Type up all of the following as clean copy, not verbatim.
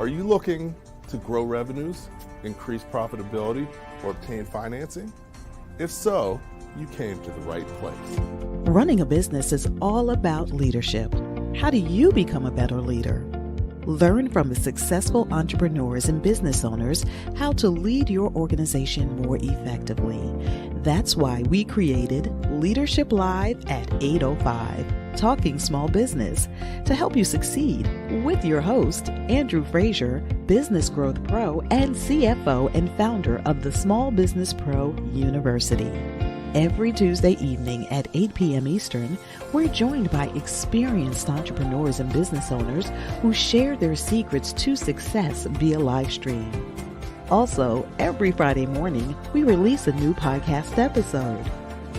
Are you looking to grow revenues, increase profitability, or obtain financing? If so, you came to the right place. Running a business is all about leadership. How do you become a better leader? Learn from the successful entrepreneurs and business owners how to lead your organization more effectively. That's why we created Leadership Live at 8:05, Talking Small Business, to help you succeed with your host, Andrew Frazier, Business Growth Pro and CFO and founder of the Small Business Pro University. Every Tuesday evening at 8 p.m. Eastern, we're joined by experienced entrepreneurs and business owners who share their secrets to success via Livestream. Also, every Friday morning, we release a new podcast episode.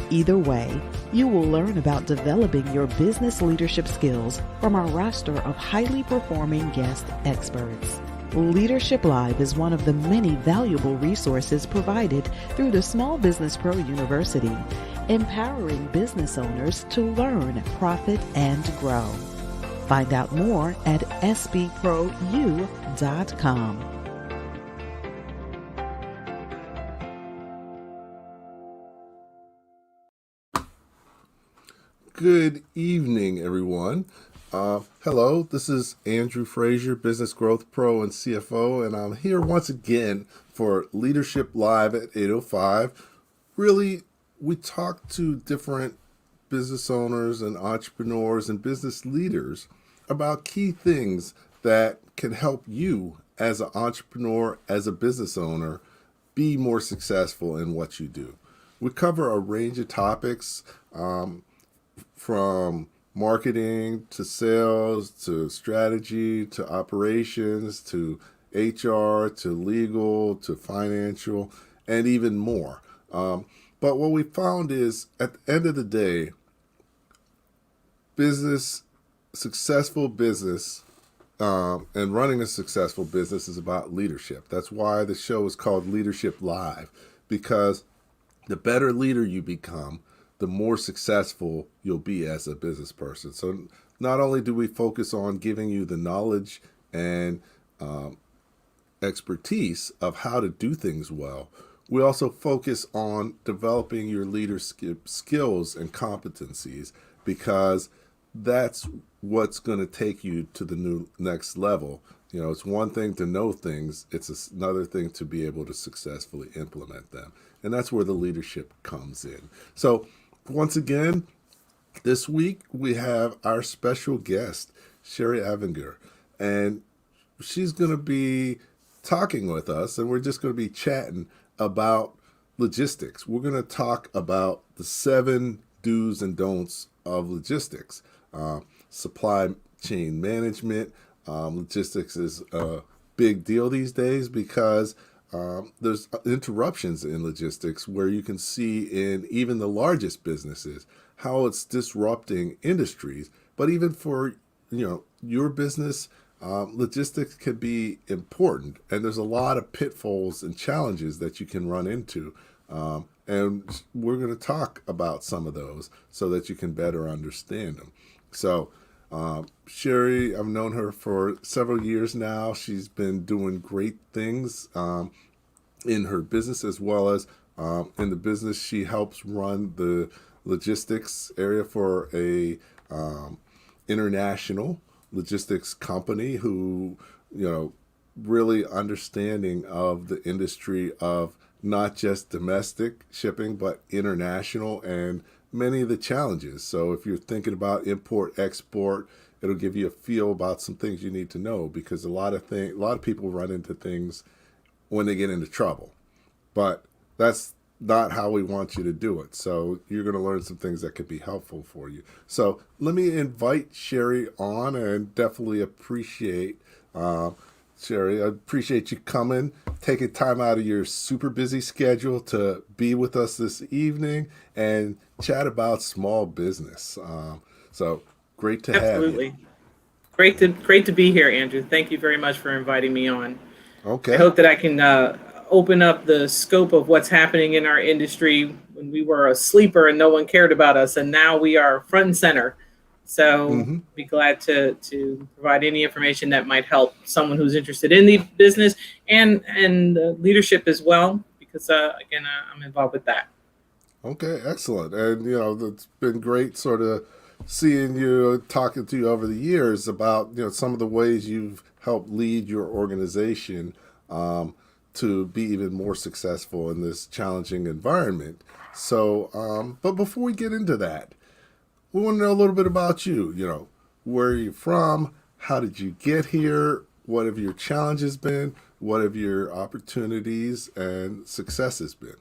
Either way, you will learn about developing your business leadership skills from our roster of highly performing guest experts. Leadership Live is one of the many valuable resources provided through the Small Business Pro University, empowering business owners to learn, profit, and grow. Find out more at sbprou.com. Good evening, everyone. Hello, this is Andrew Frazier, Business Growth Pro and CFO, and I'm here once again for Leadership Live at 8:05. Really, we talk to different business owners and entrepreneurs and business leaders about key things that can help you as an entrepreneur, as a business owner, be more successful in what you do. We cover a range of topics, from marketing to sales to strategy to operations to HR to legal to financial and even more. But what we found is at the end of the day, successful business and running a successful business is about leadership. That's why the show is called Leadership Live, because the better leader you become, the more successful you'll be as a business person. So not only do we focus on giving you the knowledge and expertise of how to do things well, we also focus on developing your leadership skills and competencies, because that's what's going to take you to the next level. You know, it's one thing to know things, it's another thing to be able to successfully implement them. And that's where the leadership comes in. So once again, this week we have our special guest, Cherie Avinger, and she's going to be talking with us, and we're just going to be chatting about logistics. We're going to talk about the 7 do's and don'ts of logistics. Supply chain management. Logistics is a big deal these days because there's interruptions in logistics where you can see in even the largest businesses how it's disrupting industries. But even for your business, logistics can be important, and there's a lot of pitfalls and challenges that you can run into. And we're going to talk about some of those so that you can better understand them. So Cherie, I've known her for several years now. She's been doing great things in her business, as well as in the business. She helps run the logistics area for a international logistics company who, really understanding of the industry of not just domestic shipping, but international and many of the challenges. So if you're thinking about import, export, it'll give you a feel about some things you need to know, because a lot of people run into things when they get into trouble, but that's not how we want you to do it. So you're going to learn some things that could be helpful for you. So let me invite Cherie on, and definitely appreciate Cherie, I appreciate you coming, taking time out of your super busy schedule to be with us this evening and chat about small business. So great to have you. Absolutely. Great to be here, Andrew. Thank you very much for inviting me on. Okay. I hope that I can open up the scope of what's happening in our industry when we were a sleeper and no one cared about us, and now we are front and center So Hmm. be glad to provide any information that might help someone who's interested in the business and leadership as well, because again, I'm involved with that. Okay, excellent. And it's been great sort of seeing you, talking to you over the years about some of the ways you've helped lead your organization um, to be even more successful in this challenging environment. So, but before we get into that, we want to know a little bit about you. Where are you from? How did you get here? What have your challenges been? What have your opportunities and successes been?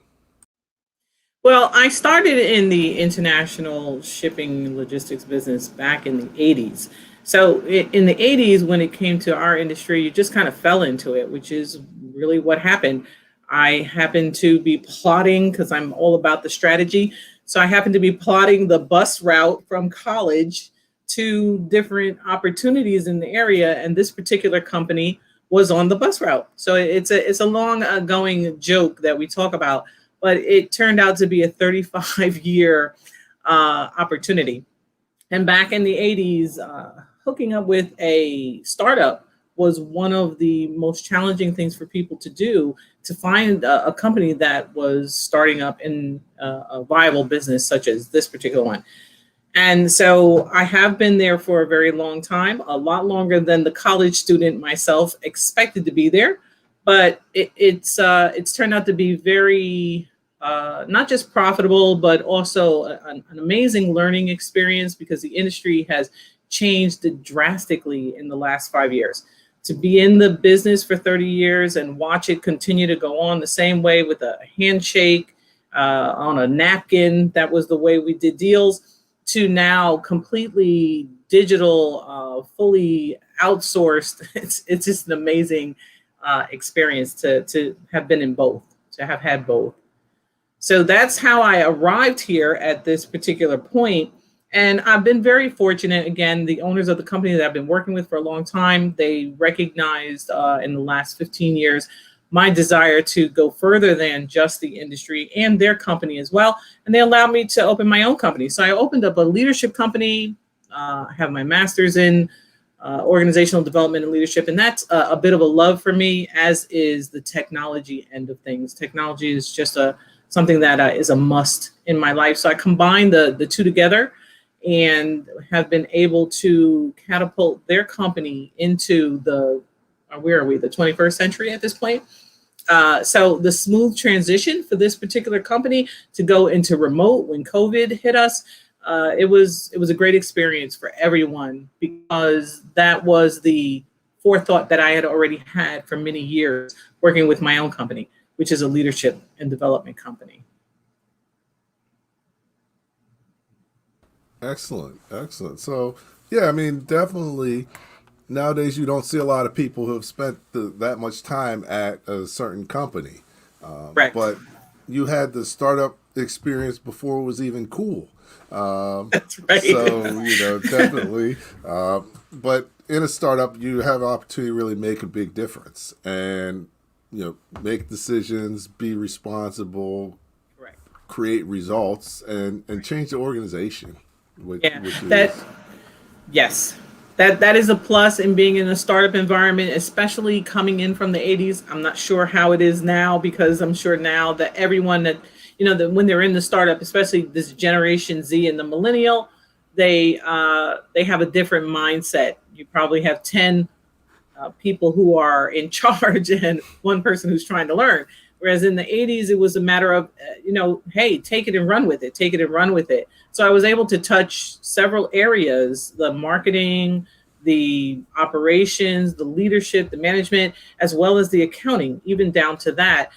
Well, I started in the international shipping logistics business back in the 80s. So in the 80s, when it came to our industry, you just kind of fell into it, which is really what happened. I happened to be plotting because I'm all about the strategy. So I happened to be plotting the bus route from college to different opportunities in the area. And this particular company was on the bus route. So it's a long going joke that we talk about, but it turned out to be a 35-year opportunity. And back in the 80s, hooking up with a startup was one of the most challenging things for people to do, to find a company that was starting up in a viable business such as this particular one. And so I have been there for a very long time, a lot longer than the college student myself expected to be there. But it's turned out to be very not just profitable, but also an amazing learning experience, because the industry has changed drastically in the last 5 years. To be in the business for 30 years and watch it continue to go on the same way, with a handshake on a napkin, that was the way we did deals, to now completely digital, fully outsourced. It's just an amazing experience to have been in both, to have had both. So that's how I arrived here at this particular point. And I've been very fortunate. Again, the owners of the company that I've been working with for a long time, they recognized in the last 15 years my desire to go further than just the industry, and their company as well. And they allowed me to open my own company. So I opened up a leadership company. I have my master's in organizational development and leadership. And that's a bit of a love for me, as is the technology end of things. Technology is just something that is a must in my life. So I combine the two together and have been able to catapult their company into where are we, the 21st century at this point. So the smooth transition for this particular company to go into remote when COVID hit us, it was a great experience for everyone, because that was the forethought that I had already had for many years working with my own company, which is a leadership and development company. Excellent, excellent. So, yeah, I mean, definitely nowadays you don't see a lot of people who have spent that much time at a certain company. Correct. But you had the startup experience before it was even cool. Um, That's right. so, definitely. But in a startup, you have an opportunity to really make a big difference and, make decisions, be responsible, Correct. create results, and change the organization, Yeah, which that is yes. That is a plus in being in a startup environment, especially coming in from the 80s. I'm not sure how it is now, because I'm sure now that everyone that, that when they're in the startup, especially this Generation Z and the millennial, they have a different mindset. You probably have 10 people who are in charge and one person who's trying to learn. Whereas in the 80s, it was a matter of, hey, take it and run with it, take it and run with it. So I was able to touch several areas: the marketing, the operations, the leadership, the management, as well as the accounting, even down to that,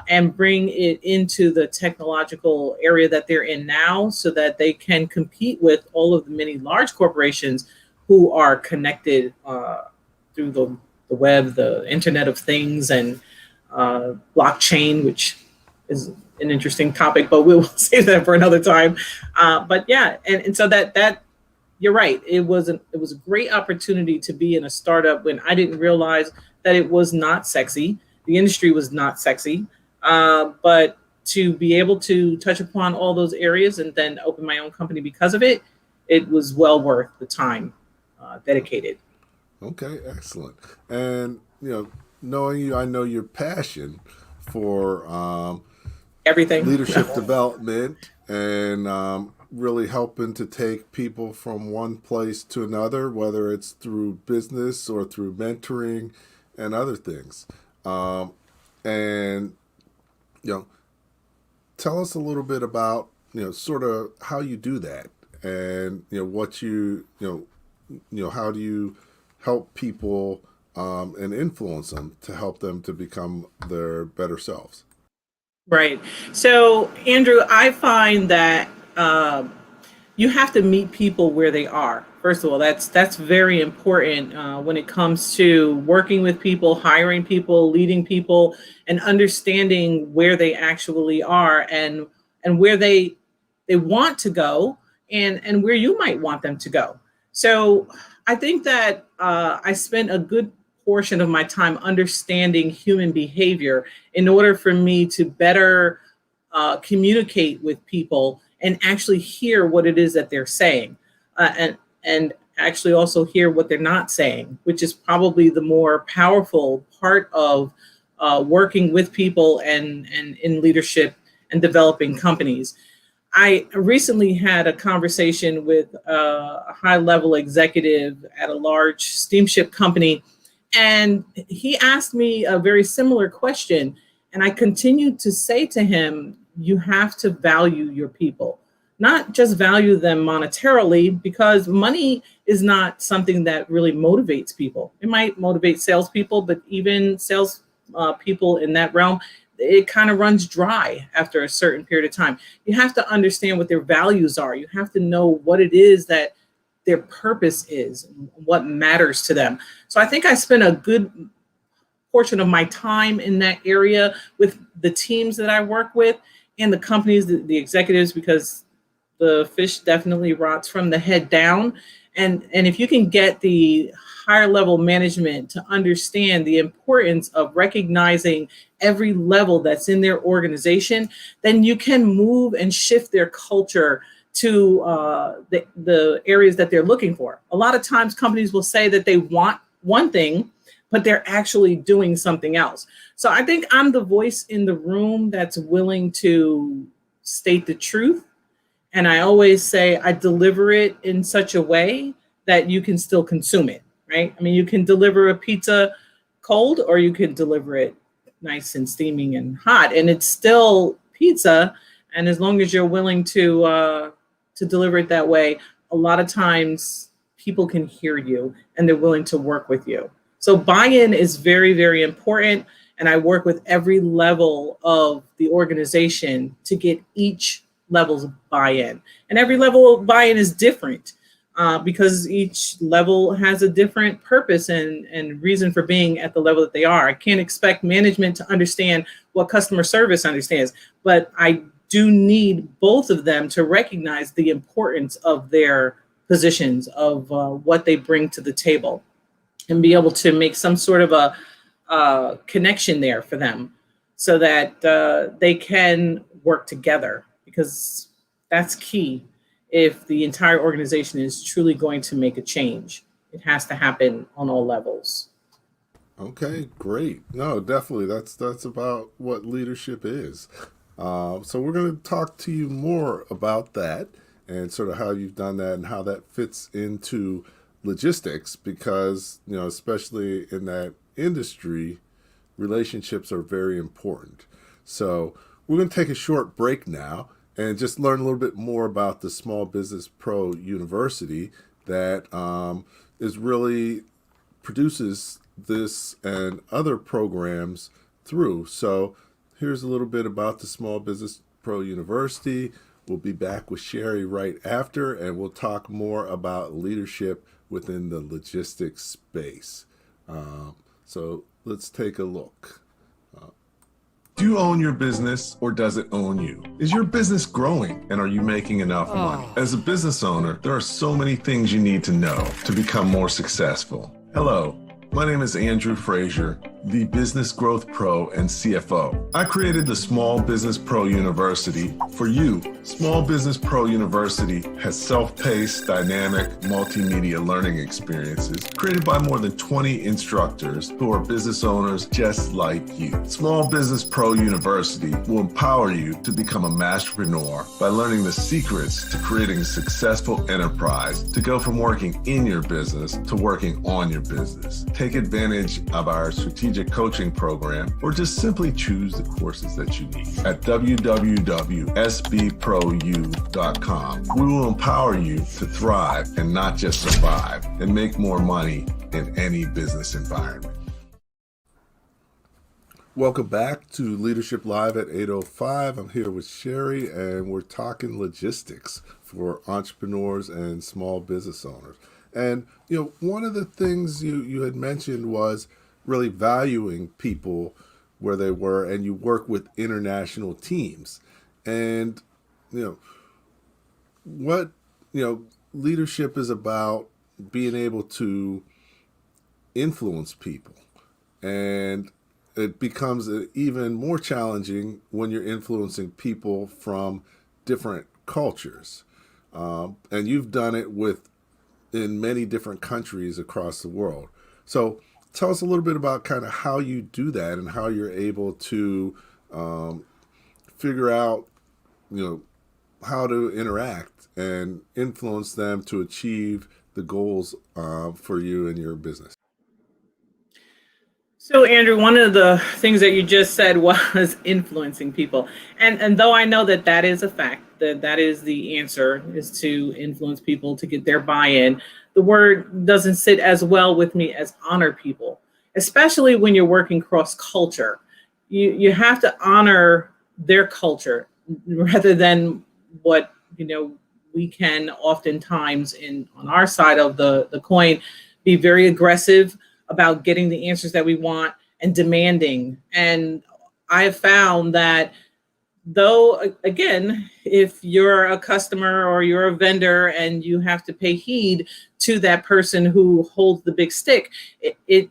and bring it into the technological area that they're in now, so that they can compete with all of the many large corporations who are connected through the web, the Internet of Things, and blockchain, which is an interesting topic, but we'll save that for another time. But yeah, and so that you're right. It was a great opportunity to be in a startup when I didn't realize that it was not sexy. The industry was not sexy, but to be able to touch upon all those areas and then open my own company because of it, it was well worth the time dedicated. Okay, excellent. And knowing you, I know your passion for Everything. leadership development and really helping to take people from one place to another, whether it's through business or through mentoring and other things. And tell us a little bit about sort of how you do that, and what how do you help people and influence them to help them to become their better selves. Right. So, Andrew, I find that you have to meet people where they are. First of all, that's very important when it comes to working with people, hiring people, leading people, and understanding where they actually are and where they want to go and where you might want them to go. So, I think that I spent a good portion of my time understanding human behavior in order for me to better communicate with people and actually hear what it is that they're saying, and actually also hear what they're not saying, which is probably the more powerful part of working with people and in leadership and developing companies. I recently had a conversation with a high level executive at a large steamship company, and he asked me a very similar question. And I continued to say to him, you have to value your people, not just value them monetarily, because money is not something that really motivates people. It might motivate salespeople, but even sales people in that realm, it kind of runs dry after a certain period of time. You have to understand what their values are. You have to know what it is that their purpose is, what matters to them. So I think I spent a good portion of my time in that area with the teams that I work with and the companies, the executives, because the fish definitely rots from the head down. And if you can get the higher level management to understand the importance of recognizing every level that's in their organization, then you can move and shift their culture to the areas that they're looking for. A lot of times companies will say that they want one thing, but they're actually doing something else. So I think I'm the voice in the room that's willing to state the truth. And I always say I deliver it in such a way that you can still consume it, right? I mean, you can deliver a pizza cold or you can deliver it nice and steaming and hot, and it's still pizza. And as long as you're willing to deliver it that way, a lot of times people can hear you and they're willing to work with you. So buy-in is very, very important. And I work with every level of the organization to get each level's buy-in. And every level of buy-in is different because each level has a different purpose and reason for being at the level that they are. I can't expect management to understand what customer service understands, but I do need both of them to recognize the importance of their positions, of what they bring to the table, and be able to make some sort of a connection there for them so that they can work together, because that's key. If the entire organization is truly going to make a change, it has to happen on all levels. Okay, great. No, definitely. That's about what leadership is. So we're going to talk to you more about that and sort of how you've done that and how that fits into logistics, because especially in that industry, relationships are very important. So we're going to take a short break now and just learn a little bit more about the Small Business Pro University that is really produces this and other programs through. So here's a little bit about the Small Business Pro University. We'll be back with Cherie right after, and we'll talk more about leadership within the logistics space. So let's take a look. Do you own your business, or does it own you? Is your business growing, and are you making enough money? As a business owner, there are so many things you need to know to become more successful. Hello, my name is Andrew Frazier, the Business Growth Pro and CFO. I created the Small Business Pro University for you. Small Business Pro University has self-paced, dynamic, multimedia learning experiences created by more than 20 instructors who are business owners just like you. Small Business Pro University will empower you to become a masterpreneur by learning the secrets to creating a successful enterprise, to go from working in your business to working on your business. Take advantage of our strategic coaching program or just simply choose the courses that you need. At www.sbprou.com, we will empower you to thrive and not just survive and make more money in any business environment. Welcome back to Leadership Live at 8:05. I'm here with Cherie, and we're talking logistics for entrepreneurs and small business owners. And, one of the things you had mentioned was really valuing people where they were, and you work with international teams. And, what, leadership is about being able to influence people. And it becomes even more challenging when you're influencing people from different cultures. And you've done it in many different countries across the world. So tell us a little bit about kind of how you do that and how you're able to figure out, how to interact and influence them to achieve the goals for you and your business. So, Andrew, one of the things that you just said was influencing people. And though I know that is a fact, that is the answer, is to influence people to get their buy-in, the word doesn't sit as well with me as honor people, especially when you're working cross-culture. You have to honor their culture rather than what, we can oftentimes on our side of the coin be very aggressive about getting the answers that we want and demanding. And I have found that though, again, if you're a customer or you're a vendor and you have to pay heed to that person who holds the big stick, it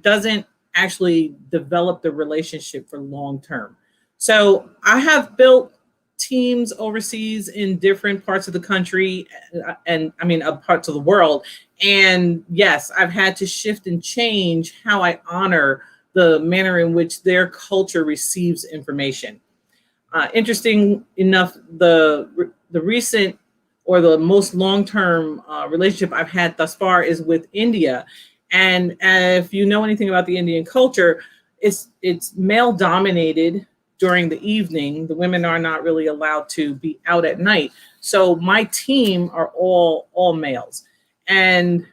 doesn't actually develop the relationship for long term. So I have built teams overseas in different parts of the country and parts of the world. And yes, I've had to shift and change how I honor the manner in which their culture receives information. Interesting enough, the recent or the most long-term relationship I've had thus far is with India. And if you know anything about the Indian culture, it's male dominated during the evening. The women are not really allowed to be out at night. So my team are all males. And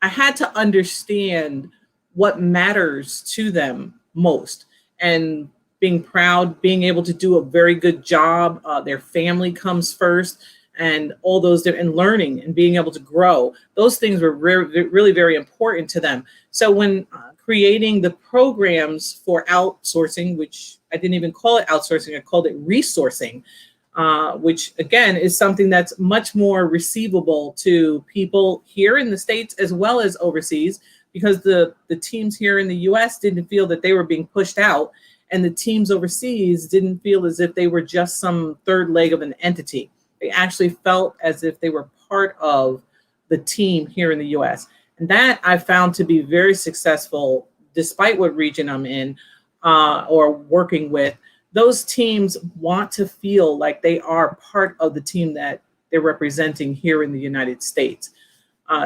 I had to understand what matters to them most. And being proud, being able to do a very good job. Their family comes first, and all those and learning and being able to grow. Those things were really very important to them. So when creating the programs for outsourcing, which I didn't even call it outsourcing, I called it resourcing, which again is something that's much more receivable to people here in the States as well as overseas, because the teams here in the US didn't feel that they were being pushed out, and the teams overseas didn't feel as if they were just some third leg of an entity. They actually felt as if they were part of the team here in the US. And that I found to be very successful, despite what region I'm in or working with. Those teams want to feel like they are part of the team that they're representing here in the United States.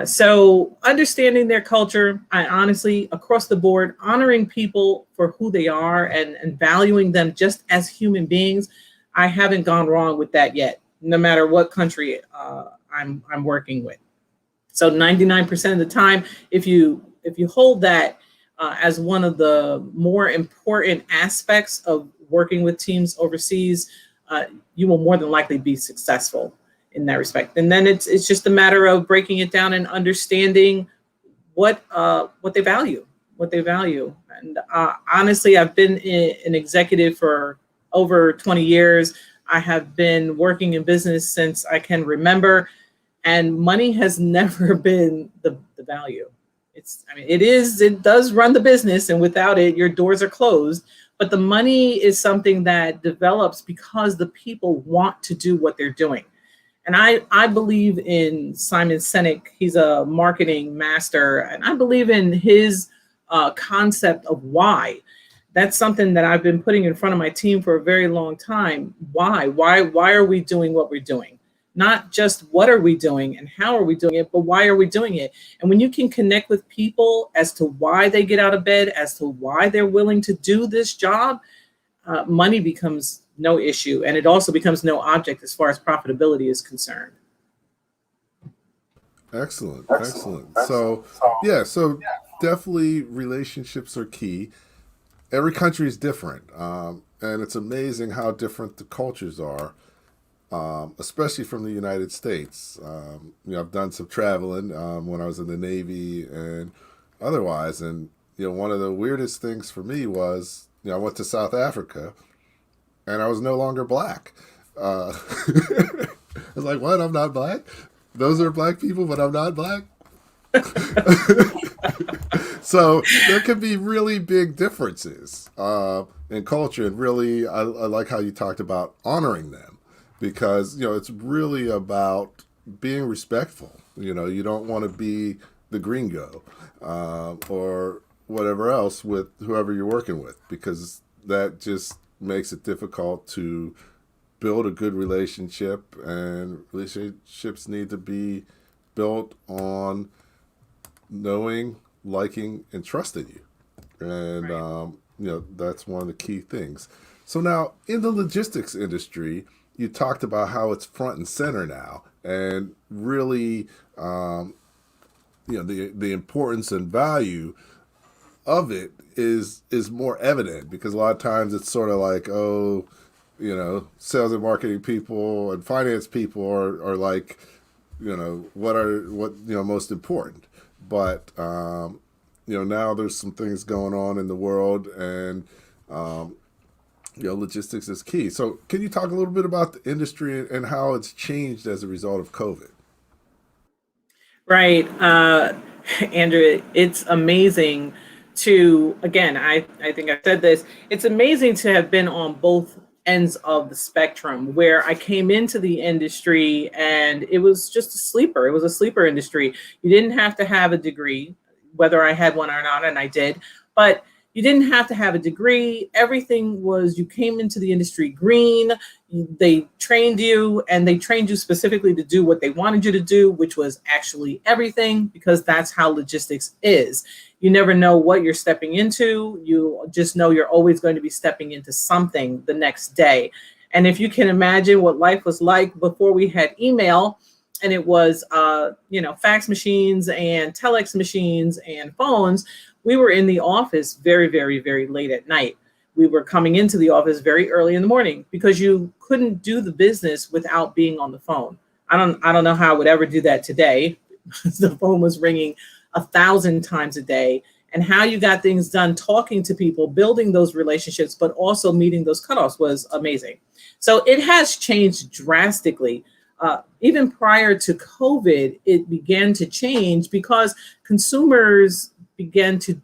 So understanding their culture, I honestly, across the board, honoring people for who they are and valuing them just as human beings, I haven't gone wrong with that yet, no matter what country I'm working with. So 99% of the time, if you hold that as one of the more important aspects of working with teams overseas, you will more than likely be successful in that respect. And then it's just a matter of breaking it down and understanding what they value. And honestly, I've been an executive for over 20 years. I have been working in business since I can remember, and money has never been the value. It does run the business, and without it, your doors are closed. But the money is something that develops because the people want to do what they're doing. And I believe in Simon Sinek. He's a marketing master, and I believe in his concept of why. That's something that I've been putting in front of my team for a very long time. Why? Why are we doing what we're doing? Not just what are we doing and how are we doing it, but why are we doing it? And when you can connect with people as to why they get out of bed, as to why they're willing to do this job, money becomes no issue. And it also becomes no object as far as profitability is concerned. Excellent. So definitely relationships are key. Every country is different. And it's amazing how different the cultures are, especially from the United States. I've done some traveling when I was in the Navy and otherwise. And, one of the weirdest things for me was, I went to South Africa and I was no longer black. I was like, what? I'm not black? Those are black people, but I'm not black? So there can be really big differences in culture. And really, I like how you talked about honoring them because, it's really about being respectful. You don't want to be the gringo or whatever else with whoever you're working with, because that just makes it difficult to build a good relationship, and relationships need to be built on knowing, liking, and trusting you. And, right. That's one of the key things. So now in the logistics industry, you talked about how it's front and center now, and really, the importance and value of it is more evident, because a lot of times it's sort of like, sales and marketing people and finance people are like, what most important. But, now there's some things going on in the world, and, logistics is key. So can you talk a little bit about the industry and how it's changed as a result of COVID? Right. Andrew, it's amazing again, I think I said this, it's amazing to have been on both ends of the spectrum, where I came into the industry and it was just a sleeper. It was a sleeper industry. You didn't have to have a degree, whether I had one or not, and I did, but you didn't have to have a degree. Everything was, you came into the industry green. They trained you, and they trained you specifically to do what they wanted you to do, which was actually everything, because that's how logistics is. You never know what you're stepping into. You just know you're always going to be stepping into something the next day. And if you can imagine what life was like before we had email, and it was, fax machines and telex machines and phones, we were in the office very, very, very late at night. We were coming into the office very early in the morning, because you couldn't do the business without being on the phone. I don't know how I would ever do that today. The phone was ringing 1,000 times a day, and how you got things done, talking to people, building those relationships, but also meeting those cutoffs was amazing. So it has changed drastically. Even prior to COVID, it began to change because consumers began to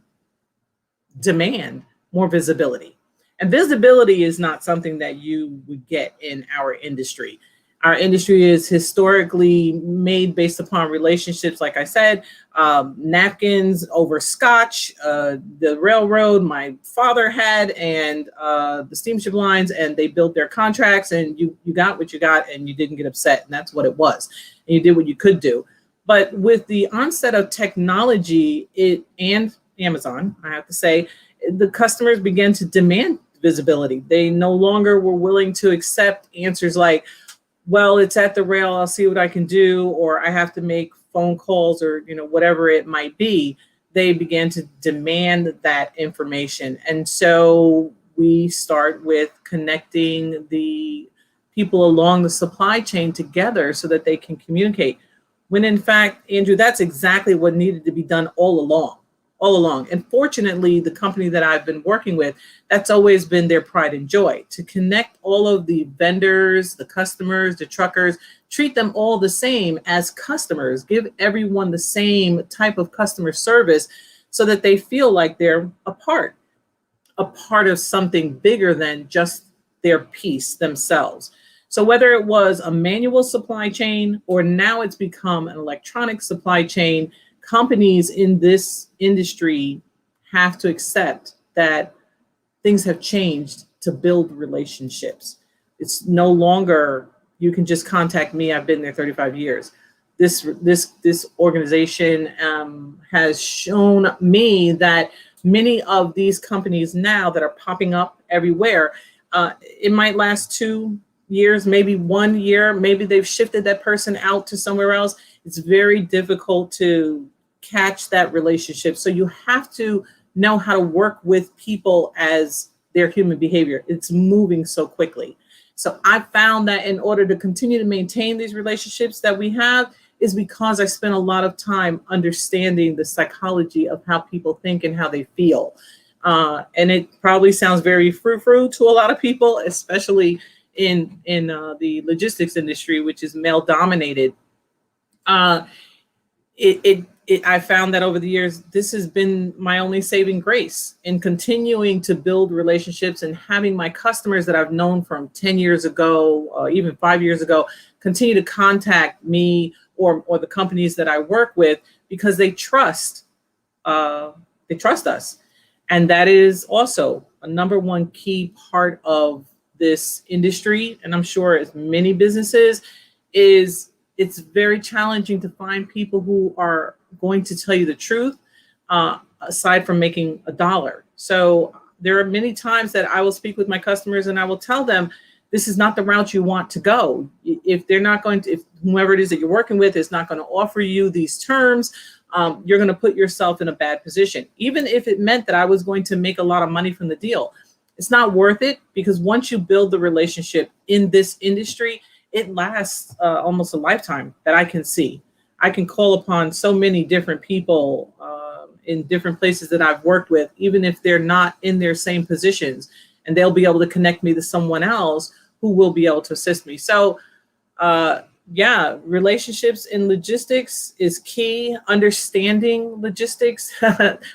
demand more visibility. And visibility is not something that you would get in our industry. Our industry is historically made based upon relationships, like I said, napkins over scotch, the railroad my father had, and the steamship lines, and they built their contracts, and you got what you got, and you didn't get upset, and that's what it was. And you did what you could do. But with the onset of technology, and Amazon, I have to say, the customers began to demand visibility. They no longer were willing to accept answers like, well, it's at the rail, I'll see what I can do, or I have to make phone calls, or whatever it might be. They began to demand that information. And so we start with connecting the people along the supply chain together so that they can communicate. When in fact, Andrew, that's exactly what needed to be done all along. all along. And fortunately, the company that I've been working with, that's always been their pride and joy, to connect all of the vendors, the customers, the truckers, treat them all the same as customers, give everyone the same type of customer service so that they feel like they're a part of something bigger than just their piece themselves. So whether it was a manual supply chain or now it's become an electronic supply chain, companies in this industry have to accept that things have changed to build relationships. It's no longer you can just contact me. I've been there 35 years. This organization has shown me that many of these companies now that are popping up everywhere, it might last 2 years, maybe 1 year, maybe they've shifted that person out to somewhere else. It's very difficult to catch that relationship. So you have to know how to work with people as their human behavior. It's moving so quickly. So I found that in order to continue to maintain these relationships that we have is because I spent a lot of time understanding the psychology of how people think and how they feel. And it probably sounds very frou-frou to a lot of people, especially in the logistics industry, which is male dominated. I found that over the years, this has been my only saving grace in continuing to build relationships and having my customers that I've known from 10 years ago, even 5 years ago, continue to contact me or the companies that I work with because they trust us. And that is also a number one key part of this industry. And I'm sure as many businesses is it's very challenging to find people who are going to tell you the truth, aside from making a dollar. So there are many times that I will speak with my customers and I will tell them, this is not the route you want to go. If they're not going to, if whoever it is that you're working with is not going to offer you these terms, you're going to put yourself in a bad position. Even if it meant that I was going to make a lot of money from the deal, it's not worth it because once you build the relationship in this industry, it lasts almost a lifetime that I can see. I can call upon so many different people in different places that I've worked with, even if they're not in their same positions, and they'll be able to connect me to someone else who will be able to assist me. So yeah, relationships in logistics is key. Understanding logistics,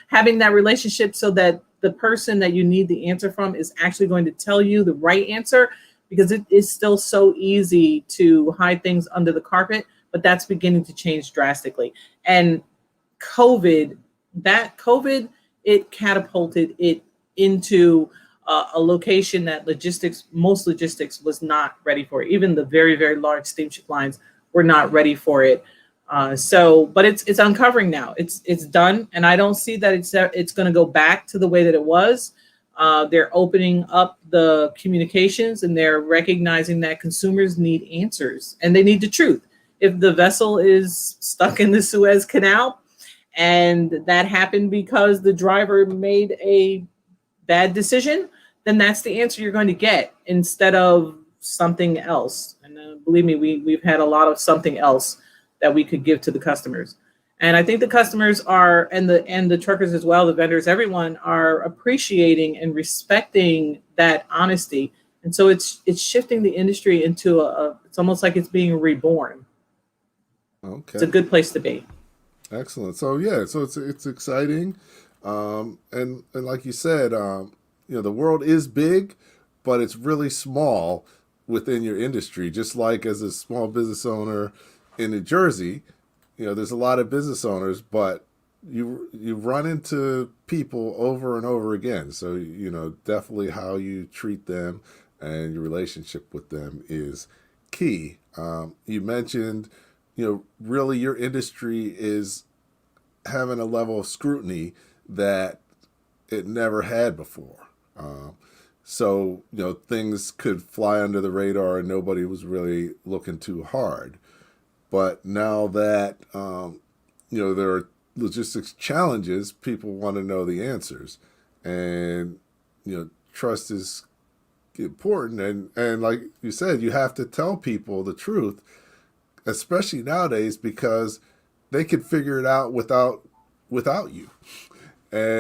having that relationship so that the person that you need the answer from is actually going to tell you the right answer, because it is still so easy to hide things under the carpet, but that's beginning to change drastically. And COVID, it catapulted it into a location that most logistics was not ready for. Even the very, very large steamship lines were not ready for it. But it's uncovering now. It's done, and I don't see that it's going to go back to the way that it was. They're opening up the communications, and they're recognizing that consumers need answers and they need the truth. If the vessel is stuck in the Suez Canal and that happened because the driver made a bad decision, then that's the answer you're going to get instead of something else. And believe me, we've had a lot of something else that we could give to the customers. And I think the customers are, and the truckers as well, the vendors, everyone are appreciating and respecting that honesty. And so it's shifting the industry into it's almost like it's being reborn. Okay. It's a good place to be. Excellent. So yeah, so it's exciting, and like you said, the world is big, but it's really small within your industry. Just like as a small business owner in New Jersey, there's a lot of business owners, but you run into people over and over again. So definitely how you treat them and your relationship with them is key. You mentioned, really your industry is having a level of scrutiny that it never had before. So things could fly under the radar and nobody was really looking too hard. But now that, there are logistics challenges, people want to know the answers. And, trust is important. And like you said, you have to tell people the truth, especially nowadays, because they could figure it out without you.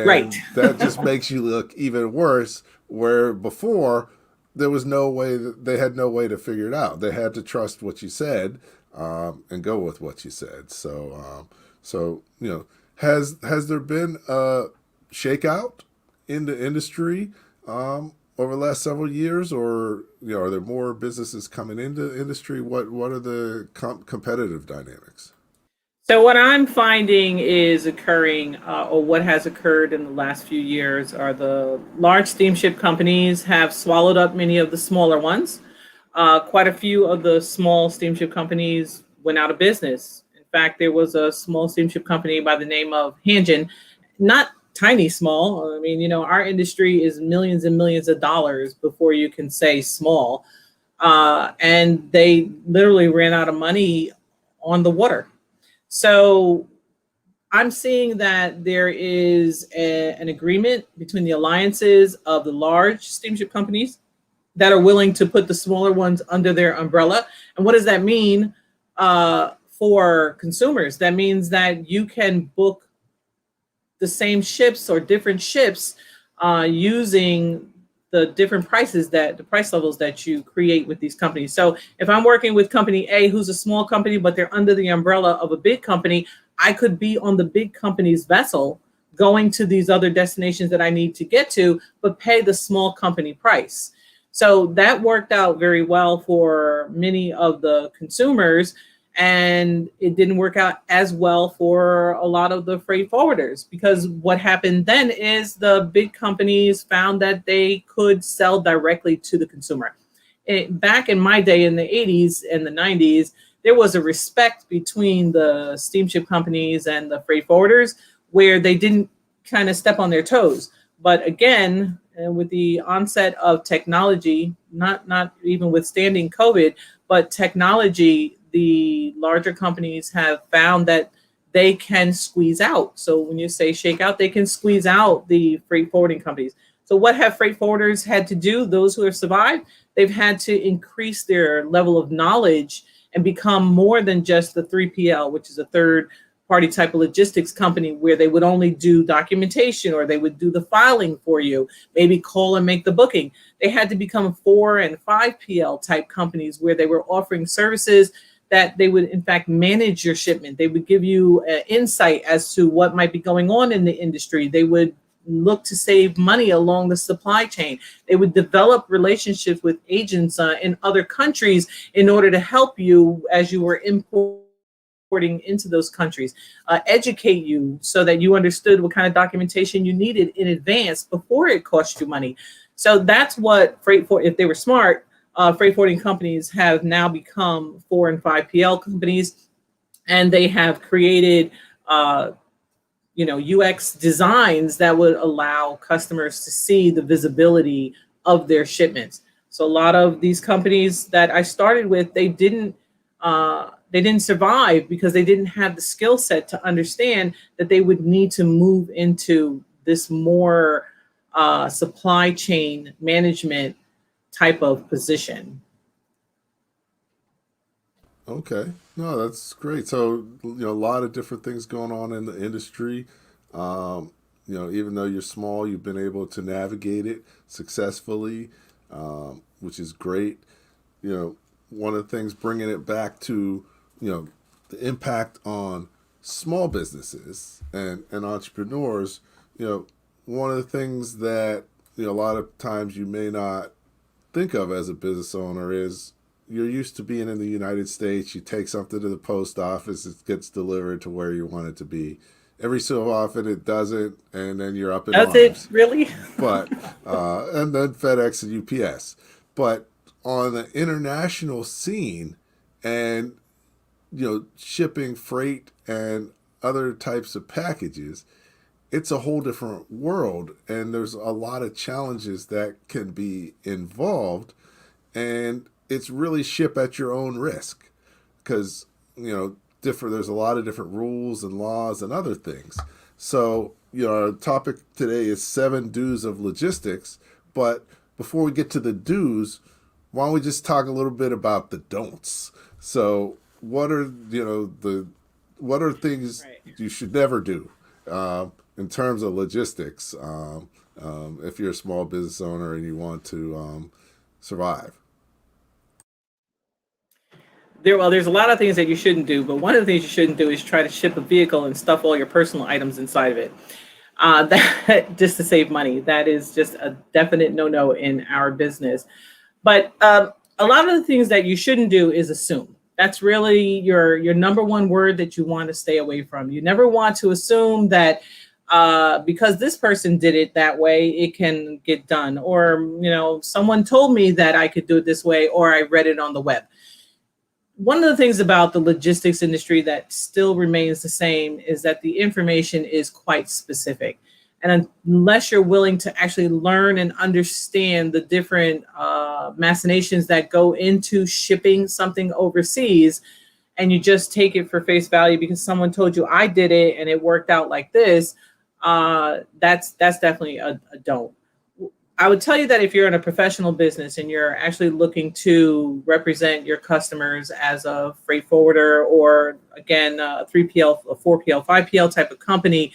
Right. and that just makes you look even worse. Where before there was no way that they had no way to figure it out. They had to trust what you said, and go with what you said. So has there been a shakeout in the industry over the last several years, or are there more businesses coming into the industry? What are the competitive dynamics? So what I'm finding is occurring, or what has occurred in the last few years, are the large steamship companies have swallowed up many of the smaller ones. Quite a few of the small steamship companies went out of business. In fact, there was a small steamship company by the name of Hanjin, not tiny small. I mean, our industry is millions and millions of dollars before you can say small. And they literally ran out of money on the water. So I'm seeing that there is an agreement between the alliances of the large steamship companies that are willing to put the smaller ones under their umbrella. And what does that mean for consumers? That means that you can book the same ships or different ships using the price levels that you create with these companies. So if I'm working with company A, who's a small company, but they're under the umbrella of a big company, I could be on the big company's vessel going to these other destinations that I need to get to, but pay the small company price. So that worked out very well for many of the consumers, and it didn't work out as well for a lot of the freight forwarders, because what happened then is the big companies found that they could sell directly to the consumer. Back in my day in the 80s and the 90s, there was a respect between the steamship companies and the freight forwarders where they didn't kind of step on their toes. But again, with the onset of technology, not even withstanding COVID, but technology, the larger companies have found that they can squeeze out. So when you say shake out, they can squeeze out the freight forwarding companies. So what have freight forwarders had to do? Those who have survived, they've had to increase their level of knowledge and become more than just the 3PL, which is a third party type of logistics company where they would only do documentation or they would do the filing for you, maybe call and make the booking. They had to become 4 and 5PL type companies where they were offering services that they would in fact manage your shipment. They would give you insight as to what might be going on in the industry. They would look to save money along the supply chain. They would develop relationships with agents in other countries in order to help you as you were importing into those countries, educate you so that you understood what kind of documentation you needed in advance before it cost you money. So that's what if they were smart, freight forwarding companies have now become 4 and 5PL companies, and they have created UX designs that would allow customers to see the visibility of their shipments. So a lot of these companies that I started with, they didn't survive because they didn't have the skill set to understand that they would need to move into this more supply chain management type of position. Okay. No, that's great. So, a lot of different things going on in the industry. Even though you're small, you've been able to navigate it successfully, which is great. One of the things, bringing it back to, the impact on small businesses and entrepreneurs, one of the things that, a lot of times you may not think of as a business owner is you're used to being in the United States. You take something to the post office, it gets delivered to where you want it to be. Every so often it doesn't, and then you're up in Does it arms. really? But and then FedEx and UPS. But on the international scene, and shipping freight and other types of packages, it's a whole different world, and there's a lot of challenges that can be involved, and it's really ship at your own risk, because there's a lot of different rules and laws and other things. So our topic today is 7 do's of logistics, but before we get to the do's, why don't we just talk a little bit about the don'ts? So what are what are things Right. you should never do? in terms of logistics, if you're a small business owner and you want to survive? There's a lot of things that you shouldn't do, but one of the things you shouldn't do is try to ship a vehicle and stuff all your personal items inside of it. That just to save money. That is just a definite no-no in our business. But a lot of the things that you shouldn't do is assume. That's really your number one word that you want to stay away from. You never want to assume that because this person did it that way, it can get done. Or, someone told me that I could do it this way, or I read it on the web. One of the things about the logistics industry that still remains the same is that the information is quite specific. And unless you're willing to actually learn and understand the different machinations that go into shipping something overseas, and you just take it for face value because someone told you I did it and it worked out like this, that's definitely a don't. I would tell you that if you're in a professional business and you're actually looking to represent your customers as a freight forwarder or, again, a 3PL, a 4PL, 5PL type of company,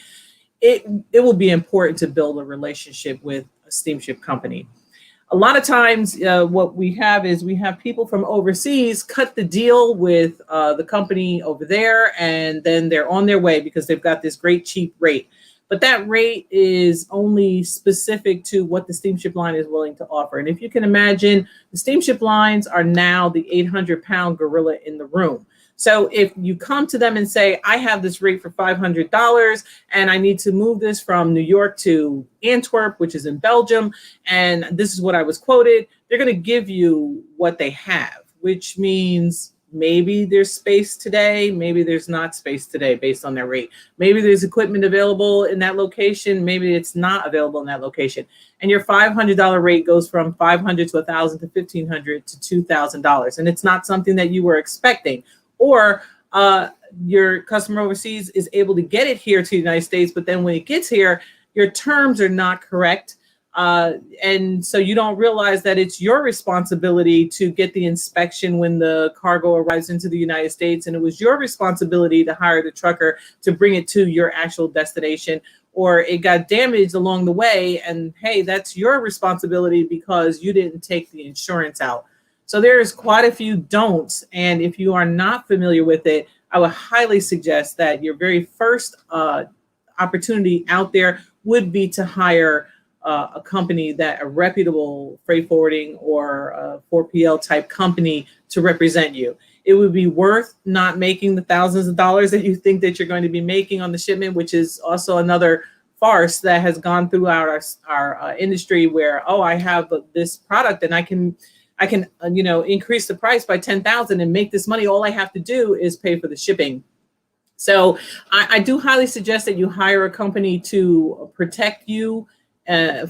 it will be important to build a relationship with a steamship company. A lot of times what we have is we have people from overseas cut the deal with the company over there, and then they're on their way because they've got this great cheap rate. But that rate is only specific to what the steamship line is willing to offer. And if you can imagine, the steamship lines are now the 800-pound gorilla in the room. So if you come to them and say, I have this rate for $500 and I need to move this from New York to Antwerp, which is in Belgium, and this is what I was quoted, they're going to give you what they have, which means maybe there's space today, maybe there's not space today based on their rate. Maybe there's equipment available in that location, maybe it's not available in that location. And your $500 rate goes from $500 to $1,000 to $1,500 to $2,000. And it's not something that you were expecting. Or your customer overseas is able to get it here to the United States, but then when it gets here, your terms are not correct. And so you don't realize that it's your responsibility to get the inspection when the cargo arrives into the United States. And it was your responsibility to hire the trucker to bring it to your actual destination, or it got damaged along the way. And hey, that's your responsibility because you didn't take the insurance out. So there's quite a few don'ts. And if you are not familiar with it, I would highly suggest that your very first opportunity out there would be to hire a company, that a reputable freight forwarding or a 4PL type company to represent you. It would be worth not making the thousands of dollars that you think that you're going to be making on the shipment, which is also another farce that has gone throughout our industry where, oh, I have this product and I can increase the price by 10,000 and make this money. All I have to do is pay for the shipping. So I do highly suggest that you hire a company to protect you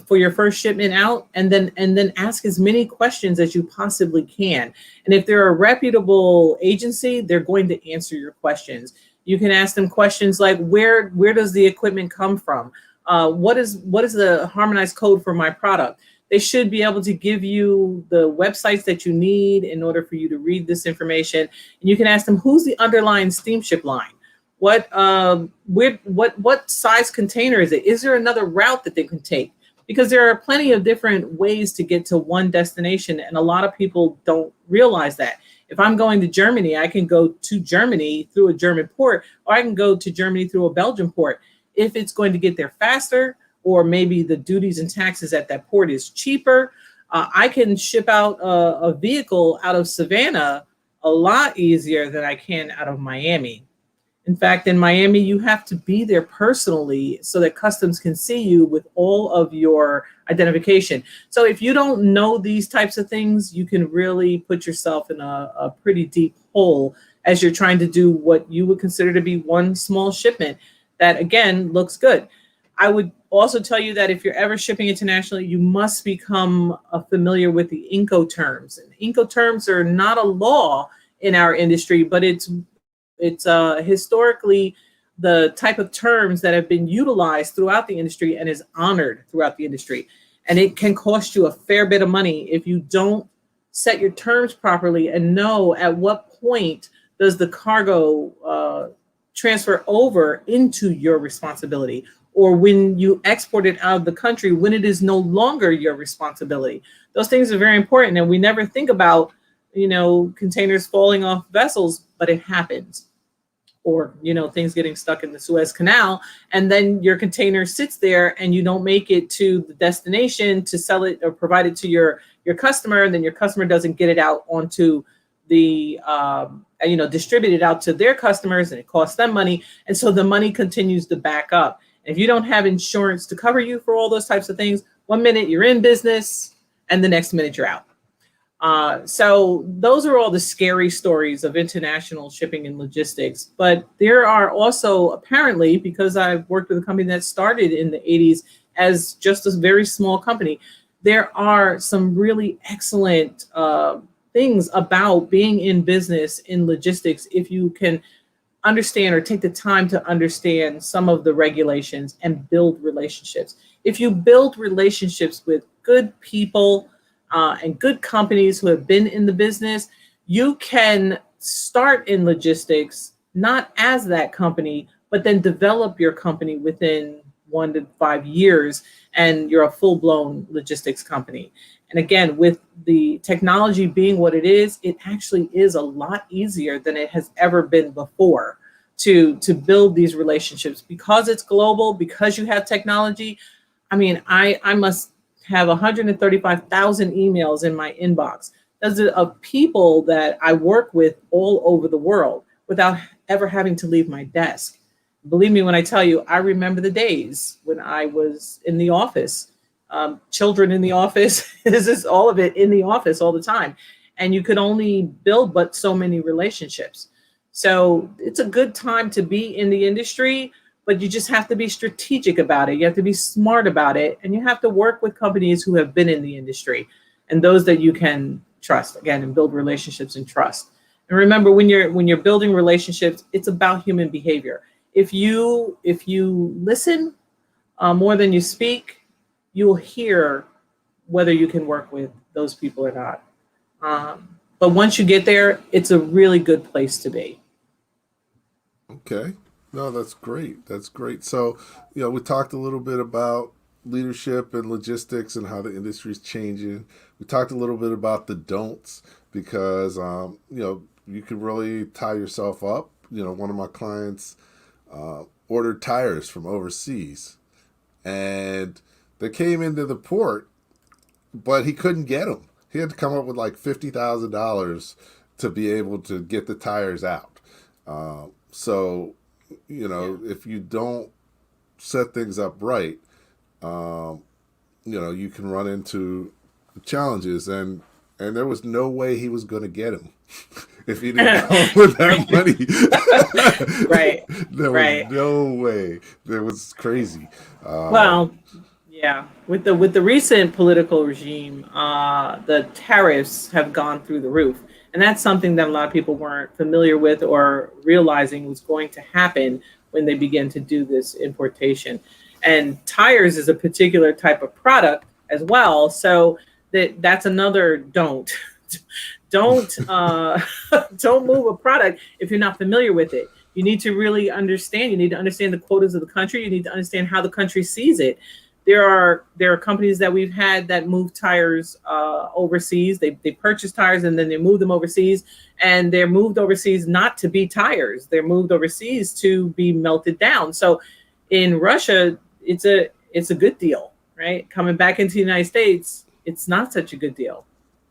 for your first shipment out, and then ask as many questions as you possibly can. And if they're a reputable agency, they're going to answer your questions. You can ask them questions like, where does the equipment come from? What is the harmonized code for my product? They should be able to give you the websites that you need in order for you to read this information. And you can ask them, who's the underlying steamship line? What size container is it? Is there another route that they can take? Because there are plenty of different ways to get to one destination, and a lot of people don't realize that. If I'm going to Germany, I can go to Germany through a German port, or I can go to Germany through a Belgian port. If it's going to get there faster, or maybe the duties and taxes at that port is cheaper, I can ship out a vehicle out of Savannah a lot easier than I can out of Miami. In fact, in Miami, you have to be there personally so that customs can see you with all of your identification. So if you don't know these types of things, you can really put yourself in a pretty deep hole as you're trying to do what you would consider to be one small shipment that, again, looks good. I would also tell you that if you're ever shipping internationally, you must become familiar with the Incoterms. And Incoterms are not a law in our industry, but it's historically the type of terms that have been utilized throughout the industry and is honored throughout the industry. And it can cost you a fair bit of money if you don't set your terms properly and know at what point does the cargo transfer over into your responsibility. or when you export it out of the country, when it is no longer your responsibility. Those things are very important. And we never think about, containers falling off vessels, but it happens. Or, things getting stuck in the Suez Canal, and then your container sits there and you don't make it to the destination to sell it or provide it to your customer, and then your customer doesn't get it out onto the distribute it out to their customers, and it costs them money, and so the money continues to back up. If you don't have insurance to cover you for all those types of things, one minute you're in business and the next minute you're out. So those are all the scary stories of international shipping and logistics. But there are also, apparently, because I've worked with a company that started in the 80s as just a very small company, there are some really excellent things about being in business in logistics if you can understand or take the time to understand some of the regulations and build relationships. If you build relationships with good people, and good companies who have been in the business, you can start in logistics, not as that company, but then develop your company within 1 to 5 years, and you're a full-blown logistics company. And again, with the technology being what it is, it actually is a lot easier than it has ever been before to build these relationships because it's global, because you have technology. I mean, I must have 135,000 emails in my inbox. Those are of people that I work with all over the world without ever having to leave my desk. Believe me when I tell you, I remember the days when I was in the office, children in the office, this is all of it in the office all the time. And you could only build but so many relationships. So it's a good time to be in the industry, but you just have to be strategic about it. You have to be smart about it. And you have to work with companies who have been in the industry and those that you can trust, again, and build relationships and trust. And remember, when you're building relationships, it's about human behavior. If you listen more than you speak, you'll hear whether you can work with those people or not. But once you get there, it's a really good place to be. Okay. No, that's great. That's great. So, we talked a little bit about leadership and logistics and how the industry is changing. We talked a little bit about the don'ts because, you can really tie yourself up. One of my clients ordered tires from overseas and they came into the port, but he couldn't get them. He had to come up with like $50,000 to be able to get the tires out. So, if you don't set things up right, you can run into challenges. And there was no way he was going to get him if he didn't come with that money. Right. There was no way. It was crazy. Well, yeah. With the recent political regime, the tariffs have gone through the roof. And that's something that a lot of people weren't familiar with or realizing was going to happen when they began to do this importation. And tires is a particular type of product as well. So that's another don't. Don't move a product if you're not familiar with it. You need to really understand. You need to understand the quotas of the country. You need to understand how the country sees it. There are companies that we've had that move tires overseas. They purchase tires and then they move them overseas, and they're moved overseas not to be tires. They're moved overseas to be melted down. So in Russia, it's a good deal, right? Coming back into the United States, it's not such a good deal.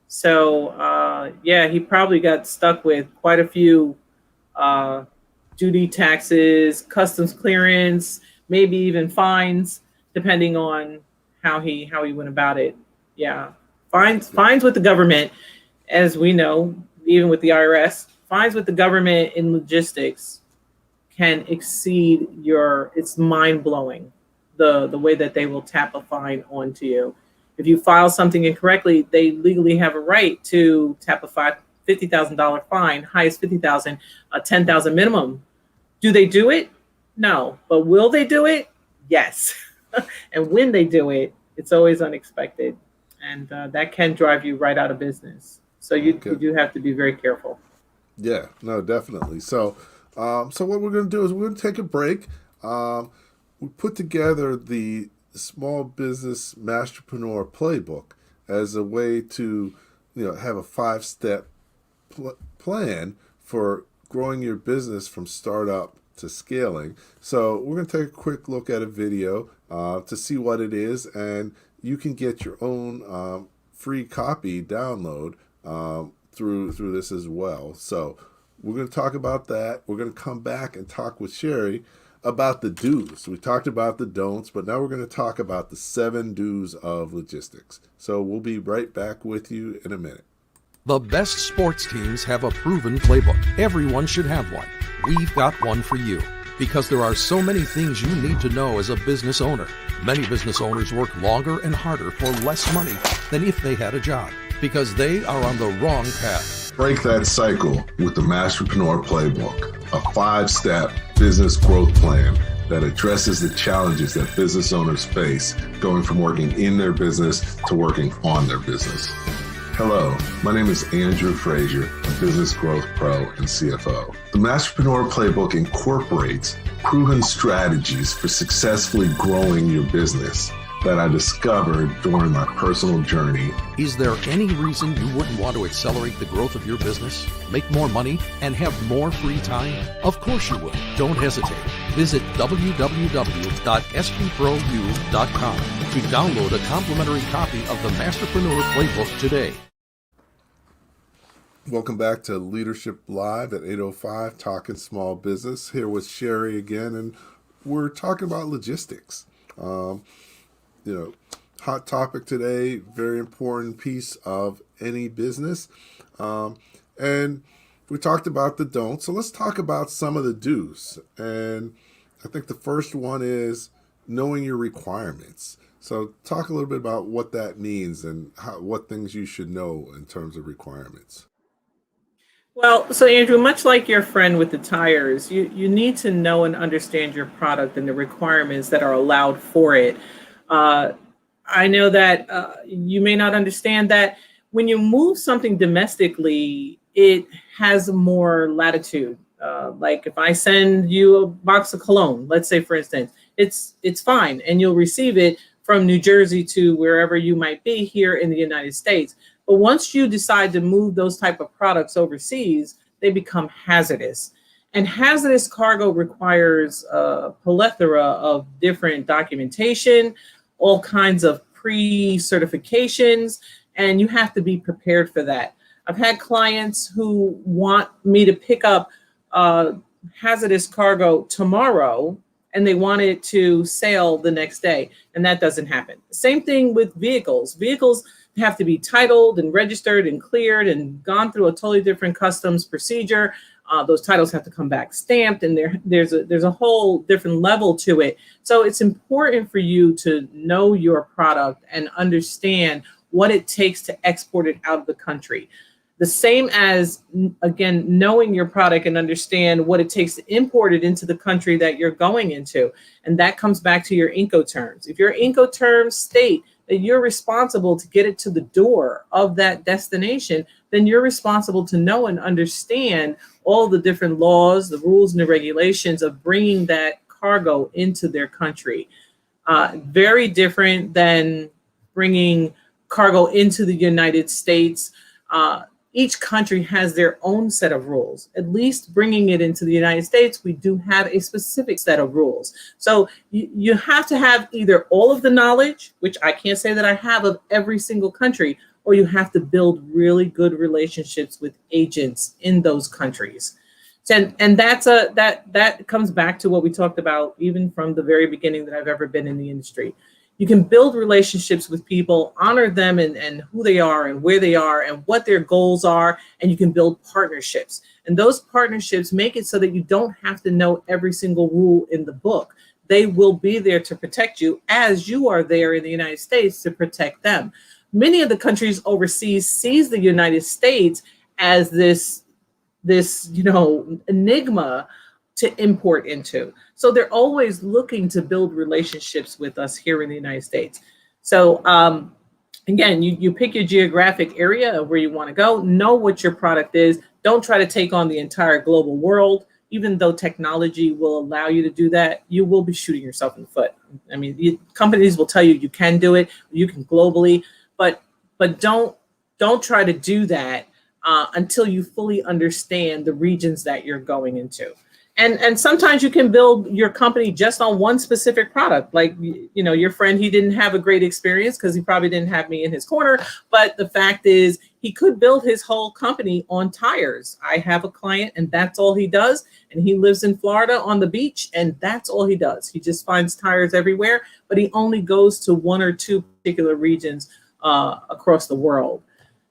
So he probably got stuck with quite a few duty, taxes, customs clearance, maybe even fines, depending on how he went about it. Yeah. Fines with the government, as we know, even with the IRS, fines with the government in logistics can exceed it's mind blowing the way that they will tap a fine onto you. If you file something incorrectly, they legally have a right to tap a $50,000 fine, highest $50,000, a $10,000 minimum. Do they do it? No. But will they do it? Yes. And when they do it, it's always unexpected. And that can drive you right out of business. So you do have to be very careful. Yeah, no, definitely. So what we're going to do is we're going to take a break. we put together the Small Business Masterpreneur Playbook as a way to, have a 5-step plan for growing your business from startup to scaling. So we're going to take a quick look at a video to see what it is, and you can get your own free copy download through this as well. So we're going to talk about that. We're going to come back and talk with Cherie about the do's. We talked about the don'ts, but now we're going to talk about the 7 do's of logistics. So we'll be right back with you in a minute. The best sports teams have a proven playbook. Everyone should have one. We've got one for you, because there are so many things you need to know as a business owner. Many business owners work longer and harder for less money than if they had a job, because they are on the wrong path. Break that cycle with the Masterpreneur Playbook, a 5-step business growth plan that addresses the challenges that business owners face going from working in their business to working on their business. Hello, my name is Andrew Frazier, a business growth pro and CFO. The Masterpreneur Playbook incorporates proven strategies for successfully growing your business that I discovered during my personal journey. Is there any reason you wouldn't want to accelerate the growth of your business, make more money, and have more free time? Of course you would. Don't hesitate. Visit www.spprou.com to download a complimentary copy of the Masterpreneur Playbook today. Welcome back to Leadership Live at 8:05, talking small business. Here with Cherie again, and we're talking about logistics. Hot topic today, very important piece of any business. And we talked about the don'ts, so let's talk about some of the do's. And I think the first one is knowing your requirements. So talk a little bit about what that means and what things you should know in terms of requirements. Well, so Andrew, much like your friend with the tires, you need to know and understand your product and the requirements that are allowed for it. I know that you may not understand that when you move something domestically, it has more latitude. Like if I send you a box of cologne, let's say, for instance, it's fine, and you'll receive it from New Jersey to wherever you might be here in the United States. But once you decide to move those type of products overseas, they become hazardous. And hazardous cargo requires a plethora of different documentation, all kinds of pre-certifications, and you have to be prepared for that. I've had clients who want me to pick up hazardous cargo tomorrow, and they want it to sail the next day, and that doesn't happen. Same thing with vehicles. Vehicles have to be titled and registered and cleared and gone through a totally different customs procedure. Those titles have to come back stamped, and there's a whole different level to it. So it's important for you to know your product and understand what it takes to export it out of the country. The same as, again, knowing your product and understand what it takes to import it into the country that you're going into. And that comes back to your Incoterms. If your Incoterms state that you're responsible to get it to the door of that destination, then you're responsible to know and understand all the different laws, the rules, and the regulations of bringing that cargo into their country. Very different than bringing cargo into the United States. Each country has their own set of rules. At least bringing it into the United States, we do have a specific set of rules. So you have to have either all of the knowledge, which I can't say that I have of every single country, or you have to build really good relationships with agents in those countries. And that comes back to what we talked about even from the very beginning that I've ever been in the industry. You can build relationships with people, honor them and who they are and where they are and what their goals are, and you can build partnerships. And those partnerships make it so that you don't have to know every single rule in the book. They will be there to protect you as you are there in the United States to protect them. Many of the countries overseas sees the United States as this enigma to import into. So they're always looking to build relationships with us here in the United States. So again, you pick your geographic area of where you want to go, know what your product is. Don't try to take on the entire global world. even though technology will allow you to do that, you will be shooting yourself in the foot. I mean, companies will tell you you can do it, you can globally, but don't try to do that until you fully understand the regions that you're going into. And sometimes you can build your company just on one specific product. Like, you know, your friend, he didn't have a great experience because he probably didn't have me in his corner. But the fact is, he could build his whole company on tires. I have a client and that's all he does. And he lives in Florida on the beach and that's all he does. He just finds tires everywhere, but he only goes to one or two particular regions across the world.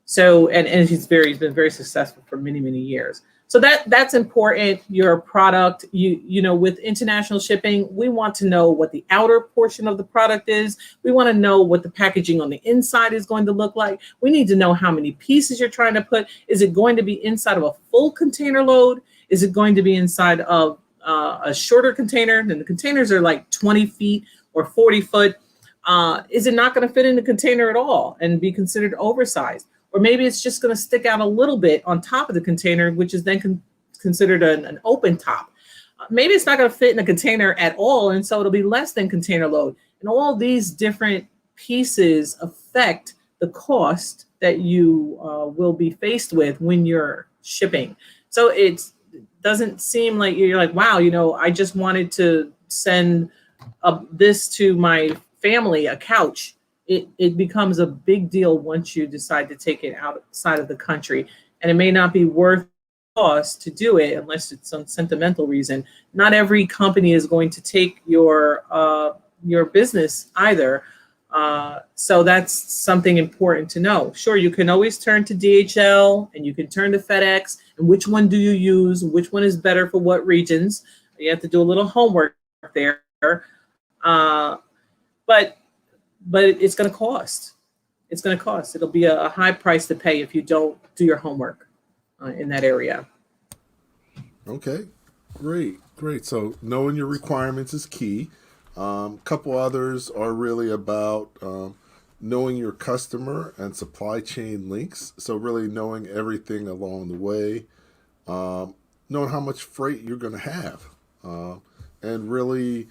So, and he's been very successful for many, many years. So that's important. Your product, you know, with international shipping, we want to know what the outer portion of the product is. We want to know what the packaging on the inside is going to look like. We need to know how many pieces you're trying to put. Is it going to be inside of a full container load? Is it going to be inside of a shorter container? Then the containers are like 20 feet or 40 foot. Is it not going to fit in the container at all and be considered oversized? Or maybe it's just going to stick out a little bit on top of the container, which is then considered an open top. Maybe it's not going to fit in a container at all, and so it'll be less than container load. And all these different pieces affect the cost that you will be faced with when you're shipping. So it doesn't seem like you're like, wow, you know, I just wanted to send this to my family, a couch. It becomes a big deal once you decide to take it outside of the country. And it may not be worth the cost to do it unless it's some sentimental reason. Not every company is going to take your business either. So that's something important to know. Sure, you can always turn to DHL and you can turn to FedEx. And which one do you use? Which one is better for what regions? You have to do a little homework there. But it's going to cost. It's going to cost. It'll be a high price to pay if you don't do your homework in that area. Okay, great. So knowing your requirements is key. Couple others are really about knowing your customer and supply chain links. So really knowing everything along the way, knowing how much freight you're going to have, and really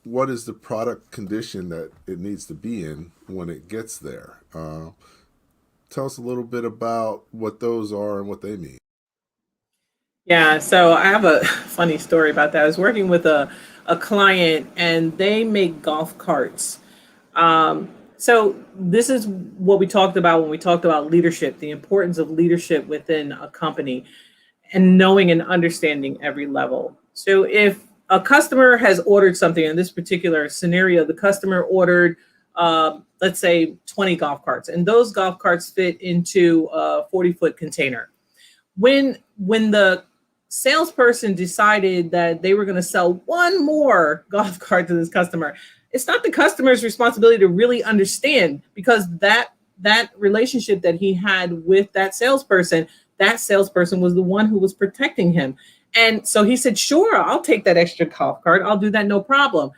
what is the product condition that it needs to be in when it gets there. Tell us a little bit about what those are and what they mean. Yeah, so I have a funny story about that. I was working with a client and they make golf carts. So this is what we talked about when we talked about leadership, the importance of leadership within a company and knowing and understanding every level. So if a customer has ordered something, in this particular scenario, the customer ordered, let's say 20 golf carts, and those golf carts fit into a 40-foot container. When the salesperson decided that they were going to sell one more golf cart to this customer, it's not the customer's responsibility to really understand, because that relationship that he had with that salesperson was the one who was protecting him. And so he said, sure, I'll take that extra golf cart. I'll do that, no problem.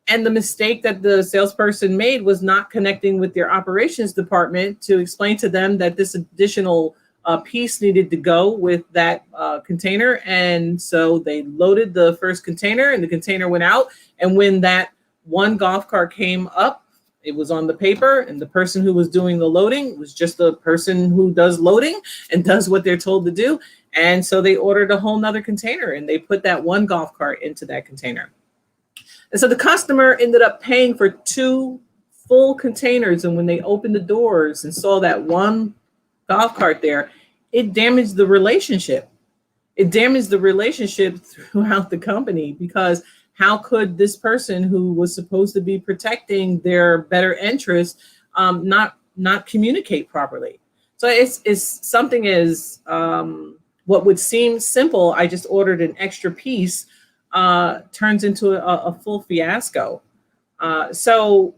And the mistake that the salesperson made was not connecting with their operations department to explain to them that this additional piece needed to go with that container. And so they loaded the first container and the container went out. And when that one golf cart came up, it was on the paper, and the person who was doing the loading was just the person who does loading and does what they're told to do. And so they ordered a whole nother container and they put that one golf cart into that container. And so the customer ended up paying for 2 full containers. And when they opened the doors and saw that one golf cart there, it damaged the relationship. It damaged the relationship throughout the company, because how could this person who was supposed to be protecting their better interest not communicate properly? So it's something as what would seem simple, I just ordered an extra piece, turns into a full fiasco. So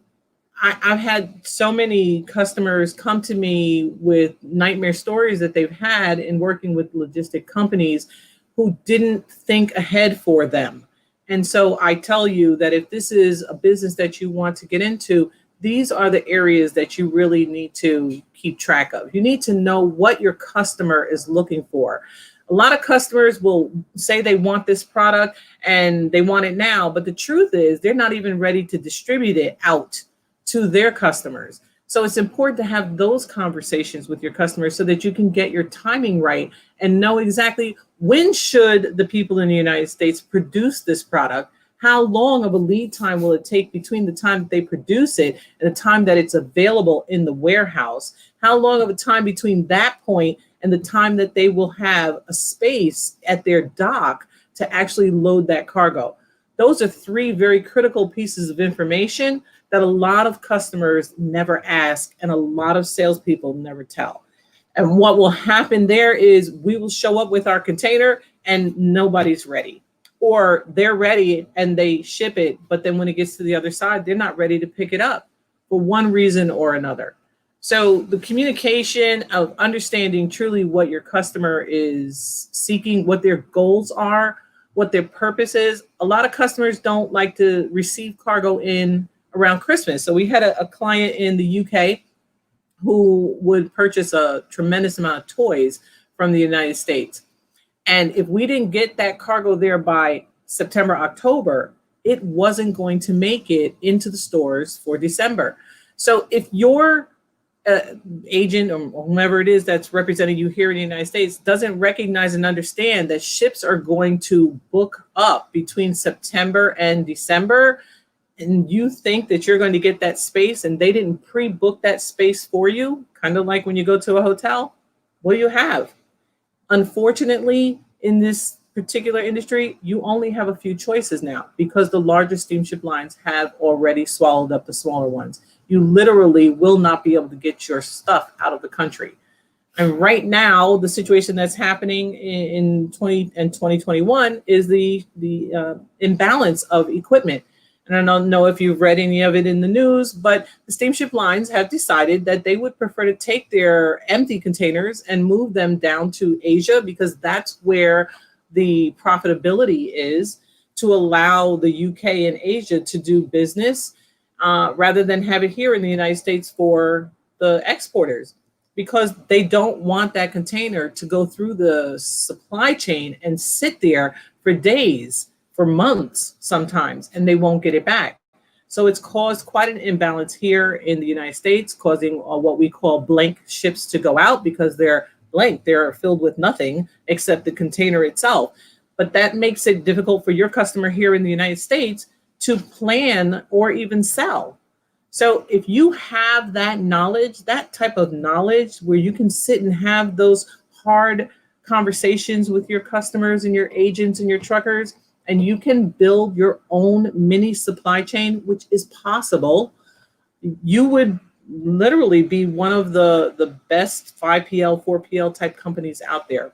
I've had so many customers come to me with nightmare stories that they've had in working with logistic companies who didn't think ahead for them. And so I tell you that if this is a business that you want to get into, these are the areas that you really need to keep track of. You need to know what your customer is looking for. A lot of customers will say they want this product and they want it now, but the truth is they're not even ready to distribute it out to their customers. So it's important to have those conversations with your customers so that you can get your timing right and know exactly when should the people in the United States produce this product. How long of a lead time will it take between the time that they produce it and the time that it's available in the warehouse? How long of a time between that point and the time that they will have a space at their dock to actually load that cargo? Those are three very critical pieces of information that a lot of customers never ask and a lot of salespeople never tell. And what will happen there is we will show up with our container and nobody's ready. Or they're ready and they ship it, but then when it gets to the other side, they're not ready to pick it up for one reason or another. So the communication of understanding truly what your customer is seeking, what their goals are, what their purpose is. A lot of customers don't like to receive cargo in around Christmas. So we had a client in the UK who would purchase a tremendous amount of toys from the United States. And if we didn't get that cargo there by September, October, it wasn't going to make it into the stores for December. So if your agent or whomever it is that's representing you here in the United States doesn't recognize and understand that ships are going to book up between September and December, and you think that you're going to get that space and they didn't pre-book that space for you, kind of like when you go to a hotel, what do you have? Unfortunately, in this particular industry, you only have a few choices now because the larger steamship lines have already swallowed up the smaller ones. You literally will not be able to get your stuff out of the country. And right now, the situation that's happening in 2021 is the imbalance of equipment. And I don't know if you've read any of it in the news, but the steamship lines have decided that they would prefer to take their empty containers and move them down to Asia because that's where the profitability is, to allow the UK and Asia to do business rather than have it here in the United States for the exporters, because they don't want that container to go through the supply chain and sit there for days, for months sometimes, and they won't get it back. So it's caused quite an imbalance here in the United States, causing what we call blank ships to go out because they're blank. They're filled with nothing except the container itself. But that makes it difficult for your customer here in the United States to plan or even sell. So if you have that knowledge, that type of knowledge where you can sit and have those hard conversations with your customers and your agents and your truckers, and you can build your own mini supply chain, which is possible, you would literally be one of the best 5PL, 4PL type companies out there.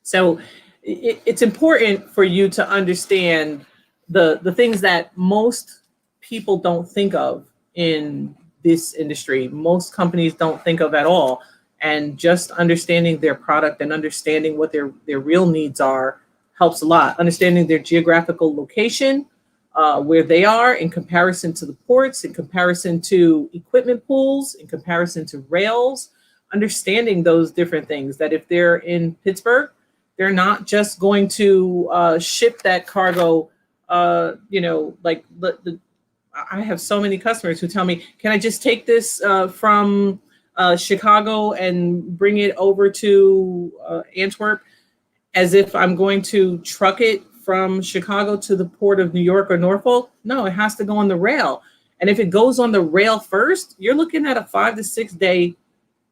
So it's important for you to understand the things that most people don't think of in this industry. Most companies don't think of at all. And just understanding their product and understanding what their real needs are helps a lot. Understanding their geographical location, where they are in comparison to the ports, in comparison to equipment pools, in comparison to rails, understanding those different things, that if they're in Pittsburgh, they're not just going to ship that cargo, like I have so many customers who tell me, can I just take this from Chicago and bring it over to Antwerp, as if I'm going to truck it from Chicago to the port of New York or Norfolk? No, it has to go on the rail. And if it goes on the rail first, you're looking at a 5 to 6 day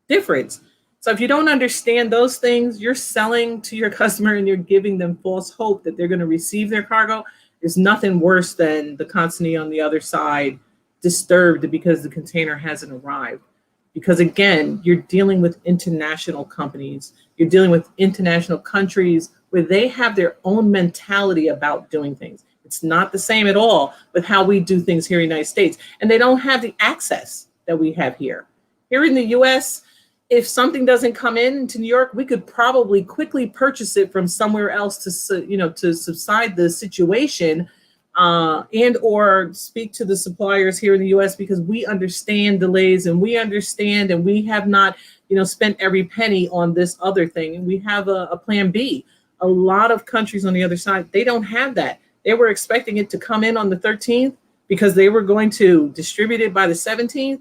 difference. So if you don't understand those things, you're selling to your customer and you're giving them false hope that they're going to receive their cargo. There's nothing worse than the consignee on the other side disturbed because the container hasn't arrived. Because again, you're dealing with international companies. You're dealing with international countries where they have their own mentality about doing things. It's not the same at all with how we do things here in the United States. And they don't have the access that we have here. Here in the US, if something doesn't come into New York, we could probably quickly purchase it from somewhere else to subside the situation. and or speak to the suppliers here in the US, because we understand delays, and we understand, and we have not, spent every penny on this other thing. And we have a plan B. A lot of countries on the other side, they don't have that. They were expecting it to come in on the 13th because they were going to distribute it by the 17th,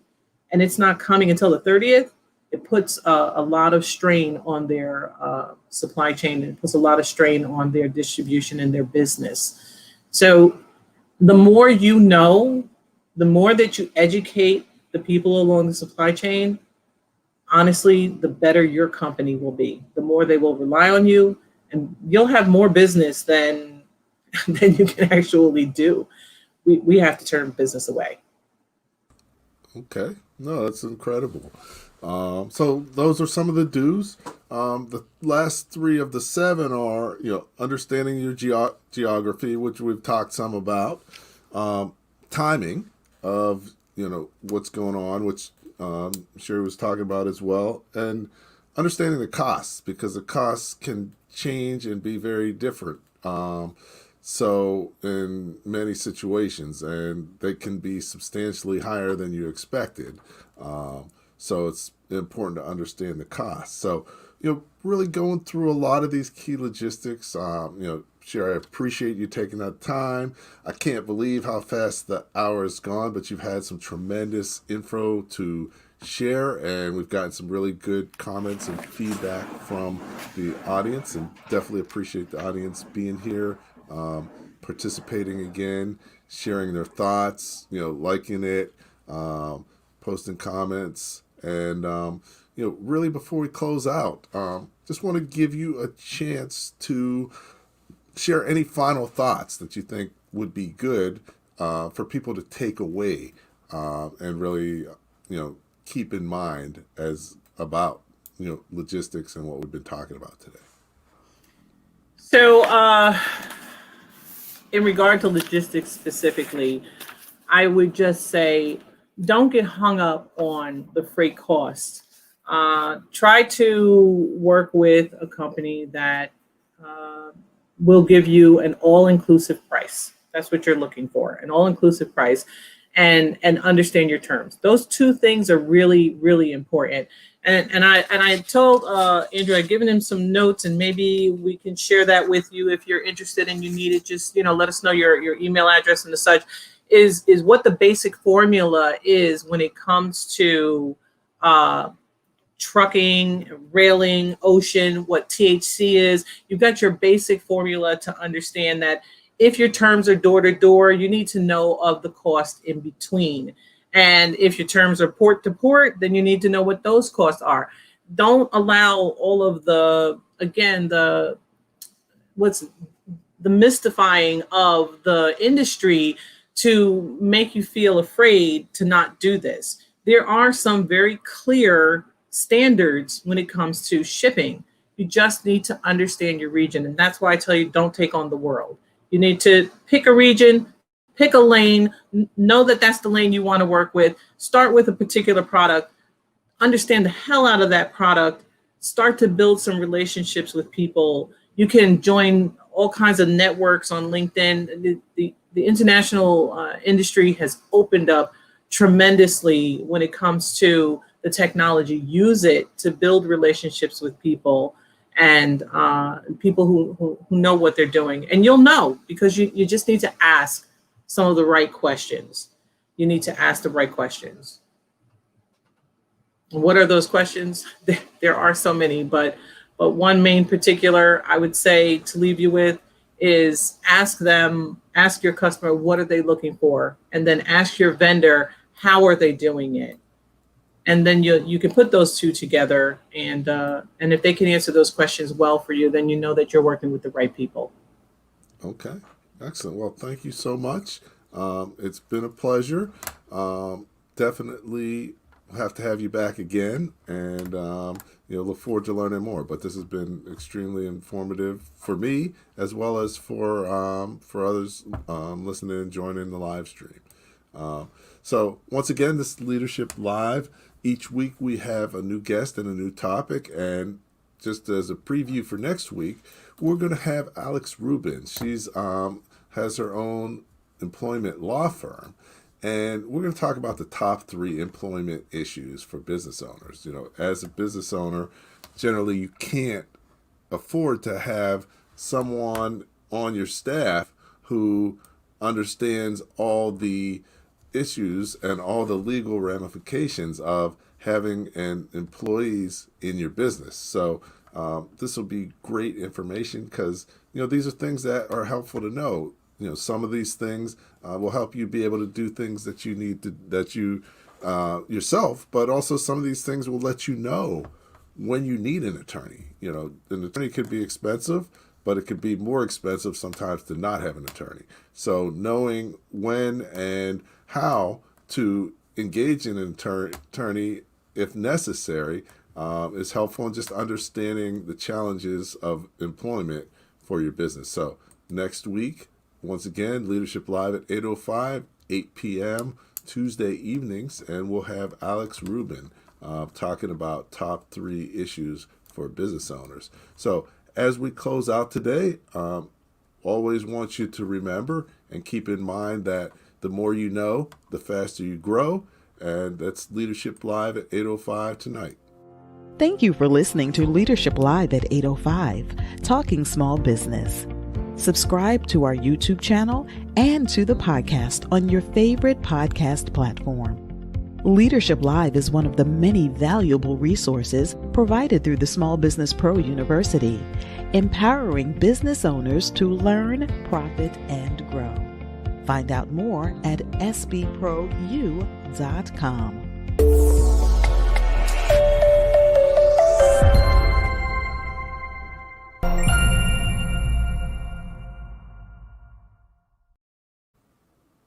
and it's not coming until the 30th. It puts a lot of strain on their supply chain. It puts a lot of strain on their distribution and their business. So the more you know, the more that you educate the people along the supply chain, honestly, the better your company will be. The more they will rely on you, and you'll have more business than you can actually do. We have to turn business away. Okay. No, that's incredible. So those are some of the do's. The last 3 of the 7 are, understanding your geography, which we've talked some about, timing of, what's going on, which Cherie was talking about as well, and understanding the costs, because the costs can change and be very different. So in many situations, and they can be substantially higher than you expected. So it's important to understand the cost. So, really going through a lot of these key logistics. Cherie, I appreciate you taking that time. I can't believe how fast the hour has gone, but you've had some tremendous info to share, and we've gotten some really good comments and feedback from the audience, and definitely appreciate the audience being here, participating again, sharing their thoughts, liking it, posting comments. And, really before we close out, just want to give you a chance to share any final thoughts that you think would be good for people to take away and really, keep in mind as about, logistics and what we've been talking about today. So in regard to logistics specifically, I would just say, don't get hung up on the freight cost. Try to work with a company that will give you an all-inclusive price. That's what you're looking for, an all-inclusive price, and understand your terms. Those 2 things are really, really important. And I told Andrew, I'd given him some notes, and maybe we can share that with you if you're interested and you need it. Just let us know your email address and the such. Is what the basic formula is when it comes to trucking, railing, ocean, what THC is. You've got your basic formula to understand that if your terms are door to door, you need to know of the cost in between. And if your terms are port to port, then you need to know what those costs are. Don't allow all of the mystifying of the industry to make you feel afraid to not do this. There are some very clear standards when it comes to shipping. You just need to understand your region. And that's why I tell you, don't take on the world. You need to pick a region, pick a lane, know that that's the lane you want to work with. Start with a particular product, understand the hell out of that product, start to build some relationships with people. You can join all kinds of networks on LinkedIn. The international industry has opened up tremendously when it comes to the technology. Use it to build relationships with people and people who know what they're doing. And you'll know, because you just need to ask some of the right questions. You need to ask the right questions. And what are those questions? There are so many, but one main particular I would say to leave you with is ask your customer, what are they looking for? And then ask your vendor, how are they doing it? And then you can put those 2 together, and if they can answer those questions well for you, then you know that you're working with the right people. Okay, excellent. Well, thank you so much. It's been a pleasure. Definitely have to have you back again, and look forward to learning more. But this has been extremely informative for me, as well as for others listening and joining the live stream. So once again, this is Leadership Live. Each week we have a new guest and a new topic, and just as a preview for next week, we're going to have Alex Rubin. She's has her own employment law firm. And we're going to talk about the top 3 employment issues for business owners. As a business owner, generally you can't afford to have someone on your staff who understands all the issues and all the legal ramifications of having employees in your business. So this will be great information because these are things that are helpful to know. Some of these things will help you be able to do things that you need to yourself, but also some of these things will let you know when you need an attorney. An attorney could be expensive, but it could be more expensive sometimes to not have an attorney. So knowing when and how to engage an attorney if necessary is helpful in just understanding the challenges of employment for your business. So next week, once again, Leadership Live at 8:05, 8 p.m. Tuesday evenings, and we'll have Alex Rubin talking about top 3 issues for business owners. So as we close out today, always want you to remember and keep in mind that the more you know, the faster you grow. And that's Leadership Live at 8:05 tonight. Thank you for listening to Leadership Live at 8:05, Talking Small Business. Subscribe to our YouTube channel and to the podcast on your favorite podcast platform. Leadership Live is one of the many valuable resources provided through the Small Business Pro University, empowering business owners to learn, profit, and grow. Find out more at sbpro.u.com.